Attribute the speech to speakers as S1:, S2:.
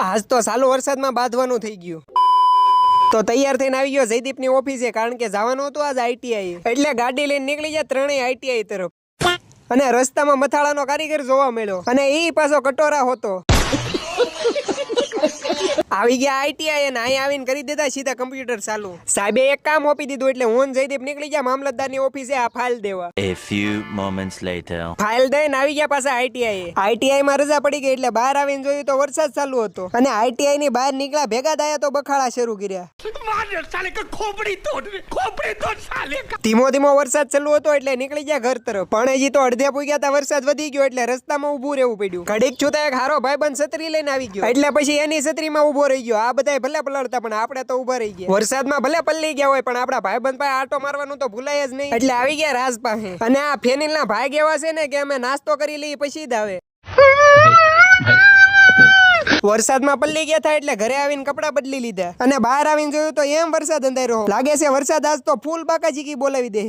S1: આજ તો સાલું વરસાદમાં બાંધવાનું થઈ ગયું. તો તૈયાર થઈને આવી ગયો જયદીપની ઓફિસે, કારણ કે જવાનું હતું આજ આઈટીઆઈ. એટલે ગાડી લઈને નીકળી ગયા ત્રણેય આઈટીઆઈ તરફ. અને રસ્તામાં મથાળાનો કારીગર જોવા મળ્યો, અને ઈ પાછો કટોરા હોતો. આવી ગયા આઈટીઆઈ અને અહીં આવીને કરી દીધા સીધા કમ્પ્યુટર ચાલુ. સાહેબે એક કામ આપી દીધું એટલે હું જયદીપ નીકળી ગયા મામલતદારની ઓફિસે આ ફાઇલ દેવા.
S2: A few moments later.
S1: File દઈને આવી ગયા પાછા આઈટીઆઈ માં રજા પડી ગઈ એટલે બહાર આવીને જોયું તો વરસાદ ચાલુ હતો. અને આઈટીઆઈ ની બહાર નીકળ્યા ભેગા થયા તો બખાડા શરૂ કર્યા. ધીમો ધીમો વરસાદ ચાલુ હતો એટલે નીકળી ગયા ઘર તરફ. પણ હજી તો અડધે પૂગ્યા તા વરસાદ વધી ગયો એટલે રસ્તામાં ઊભું રહેવું પડ્યું. ઘડીક છુતા એક હારો ભાઈબંધ છત્રી લઈને આવી ગયો એટલે પછી એની છત્રીમાં ઊભો રહી ગયો. આ બધાય ભલે પલળતા પણ આપણે તો ઊભા રહી ગયા. વરસાદમાં ભલે પલળી ગયા હોય પણ આપણા ભાઈબંધ પાસે આટો મારવાનું તો ભૂલાય જ નહીં. એટલે આવી ગયા રાજ પાસે. અને આ ફેનિલના ભાગ એવા છે ને કે અમે નાસ્તો કરી લઈએ પછી જ આવે. વરસાદમાં પલ્લી ગયા હતા એટલે ઘરે આવીને કપડા બદલી લીધા અને બહાર આવીને જોયું તો એમ વરસાદ અંધારો. લાગે છે વરસાદ આજ તો ફૂલ બાકાજી બોલાવી દે.